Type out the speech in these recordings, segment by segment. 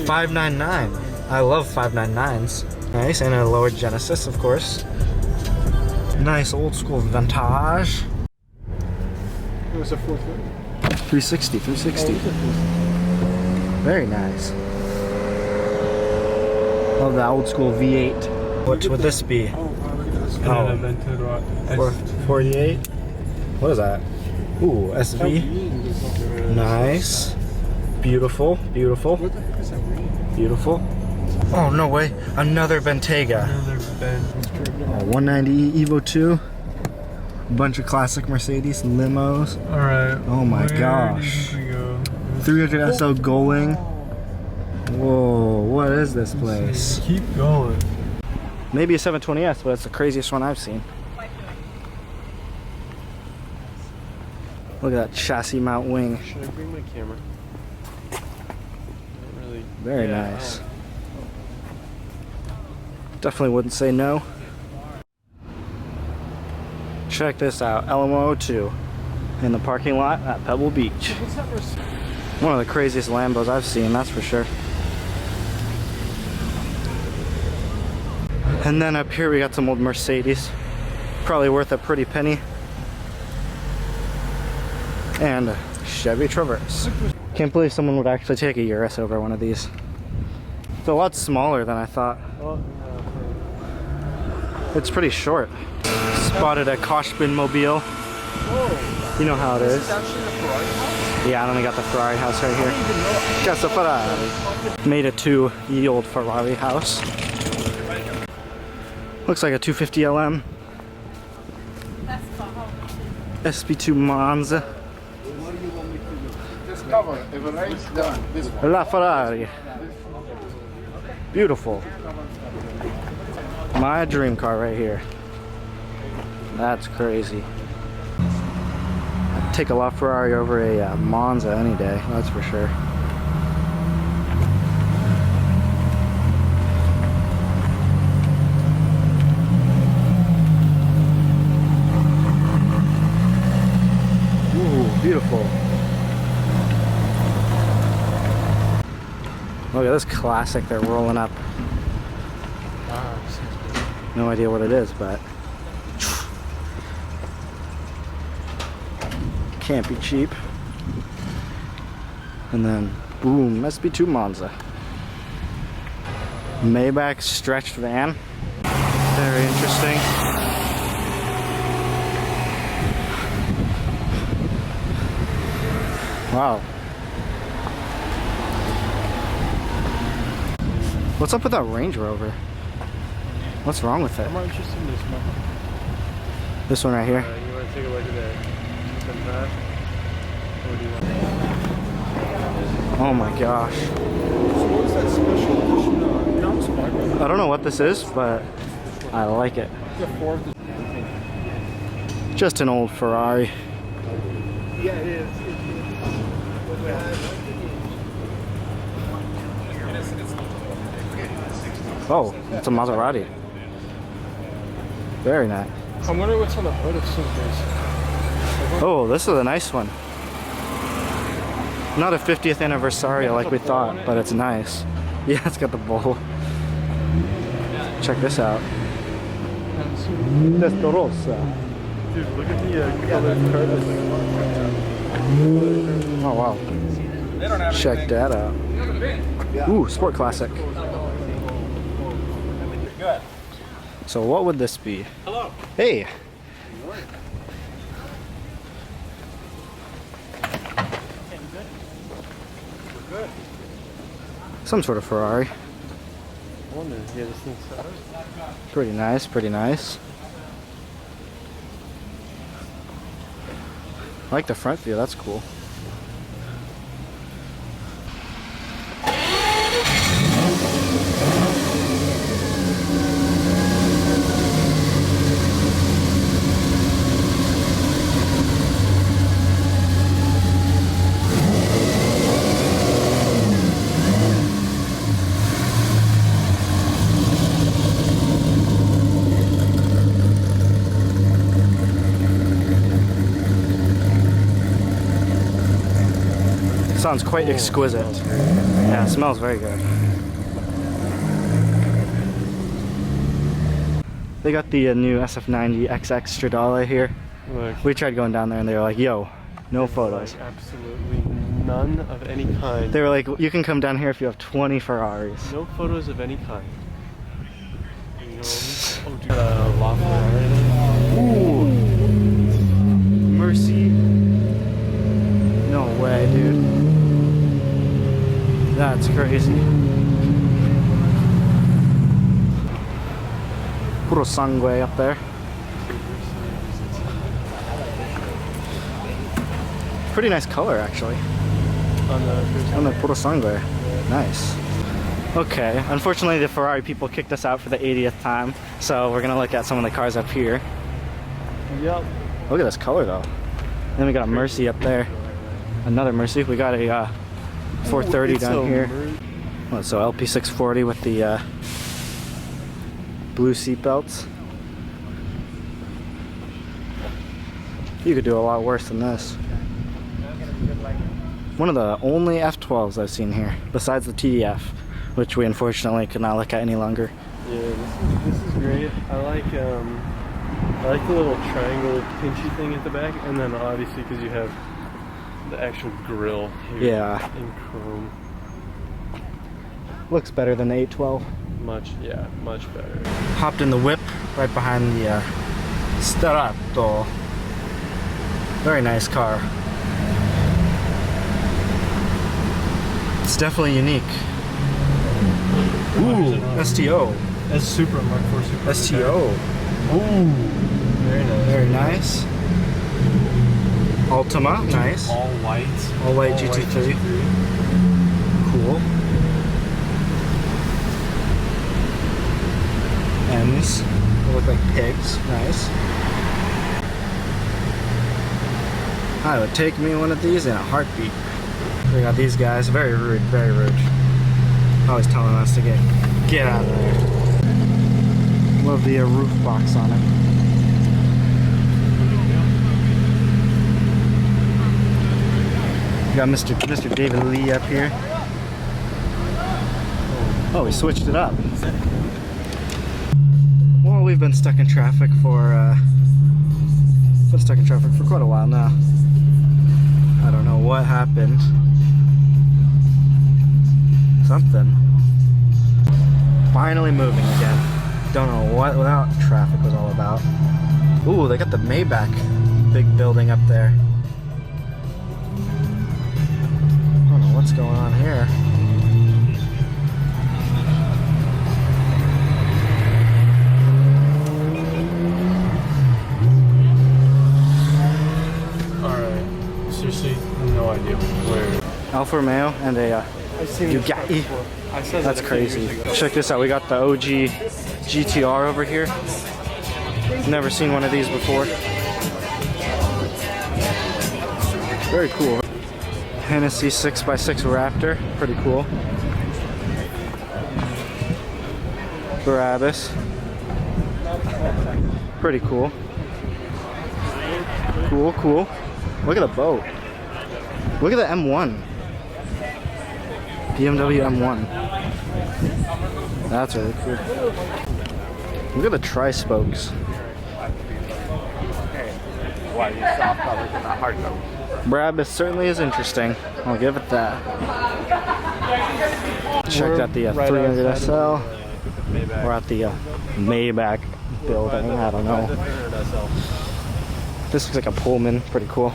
599. I love 599s. Nice, and a lower Genesis, of course. Nice old school vintage. It was a 430. 360, 360. Very nice. Love that old school V8. What would this be? Oh, look at this. Aventador. 48? What is that? Ooh, SV. Nice. Beautiful, beautiful. What the heck is that green? Beautiful. Oh, no way. Another Bentayga. Another bed. 190 Evo 2. Bunch of classic Mercedes limos. Alright. Oh my gosh. 300 SL Gullwing. Whoa, what is this place? Keep going. Maybe a 720S, but it's the craziest one I've seen. Look at that chassis mount wing. Should I bring my camera? Not really. Very nice. Definitely wouldn't say no. Check this out, LMO02 in the parking lot at Pebble Beach. One of the craziest Lambos I've seen, that's for sure. And then up here we got some old Mercedes, probably worth a pretty penny. And a Chevy Traverse. Can't believe someone would actually take a Urus over one of these. It's a lot smaller than I thought. It's pretty short. Spotted a Koshbin mobile. You know how it is. Yeah, I only got the Ferrari house right here. Got the Ferrari. Made it to the old Ferrari house. Looks like a 250 LM. SP2 Monza. LaFerrari. Beautiful. My dream car right here. That's crazy. I'd take a LaFerrari over a Monza any day, that's for sure. Ooh, beautiful. Look at this classic they're rolling up. No idea what it is, but can't be cheap. And then boom, SP2 Monza. Maybach stretched van. Very interesting. Wow. What's up with that Range Rover? What's wrong with it? I'm more interested in this one. This one right here. You want to take a look at that? What do you want? Oh my gosh. So what's that special edition? I don't know what this is, but I like it. Just an old Ferrari. Yeah, it is. Oh, it's a Maserati. Very nice. I wonder what's on the hood of some of these. Oh, this is a nice one. Not a 50th anniversary like we thought, but it's nice. Yeah, it's got the bowl. Check this out. Testarossa. Dude, look at the colored curtains. Oh wow. Check that out. Ooh, Sport Classic. So what would this be? Hello. Hey. Some sort of Ferrari. I wonder, yeah, this thing's set up. Pretty nice, pretty nice. I like the front view, that's cool. Sounds quite exquisite. Yeah, it smells very good. They got the new SF90 XX Stradale here. Look, We tried going down there and they were like, yo, no like, photos. absolutely none of any kind. They were like, you can come down here if you have 20 Ferraris. No photos of any kind. No. Oh, dude. LaFerrari. Ooh. Mercy. No way, dude. That's crazy. Purosangue up there. Pretty nice color, actually. On the Purosangue. Nice. Okay, unfortunately the Ferrari people kicked us out for the 80th time, so we're gonna look at some of the cars up here. Yep. Look at this color though. Then we got a Mercy up there. Another Mercy. We got a 430 down here. Oh, so LP640 with the blue seat belts. You could do a lot worse than this. One of the only F12s I've seen here, besides the TDF, which we unfortunately could not look at any longer. Yeah, this is great. I like the little triangle pinchy thing at the back, and then obviously because you have the actual grille here in chrome. Looks better than the 812. Much better. Hopped in the whip right behind the Sterrato. Very nice car. It's definitely unique. Ooh, STO. That's Supra, Mark 4 Supra. STO. Ooh, very nice. Very nice. Ultima, nice. All white. All white GT3. Cool. M's. They look like pigs. Nice. I would take me one of these in a heartbeat. We got these guys. Very rude, very rude. Always telling us to get out of there. Love the roof box on it. Got Mr. David Lee up here. Oh, we switched it up. Well, we've been stuck in traffic for quite a while now. I don't know what happened. Something. Finally moving again. Don't know what that traffic was all about. Ooh, they got the Maybach big building up there. I don't know what's going on here. Alright. Seriously, no idea where. Alfa Romeo and a I've seen this car Bugatti. before. I said That's that a few years crazy. ago. Check this out. We got the OG GTR over here. Never seen one of these before. Very cool. Hennessy 6x6 Raptor. Pretty cool. Brabus. Pretty cool. Cool. Look at the boat. Look at the M1. BMW M1. That's really cool. Look at the tri-spokes. Why you soft covers and not hard covers? Brabus certainly is interesting. I'll give it that. Checked out the 300 SL. We're at the Maybach building. I don't know. This looks like a Pullman. Pretty cool.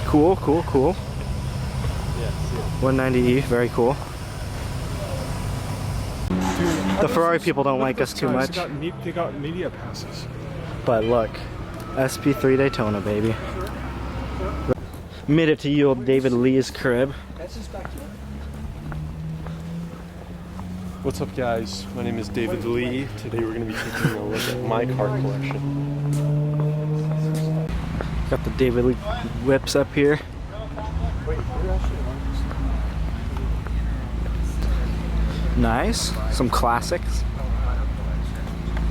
Cool. 190E, very cool. The Ferrari people don't like us too much. They got media passes. But look, SP3 Daytona, baby. Made it to you old David Lee's crib. What's up, guys? My name is David Lee. Today we're going to be taking a look at my car collection. Got the David Lee whips up here. Nice. Some classics.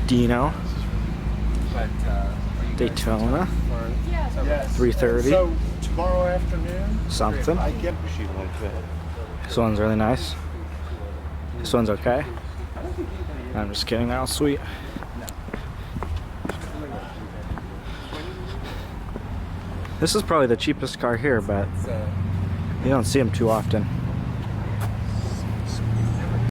Dino. But are you Daytona, Yes. 330. So tomorrow afternoon, Something. I get a machine like that. This one's really nice. This one's okay. I'm just kidding, they're all sweet. This is probably the cheapest car here, but you don't see them too often.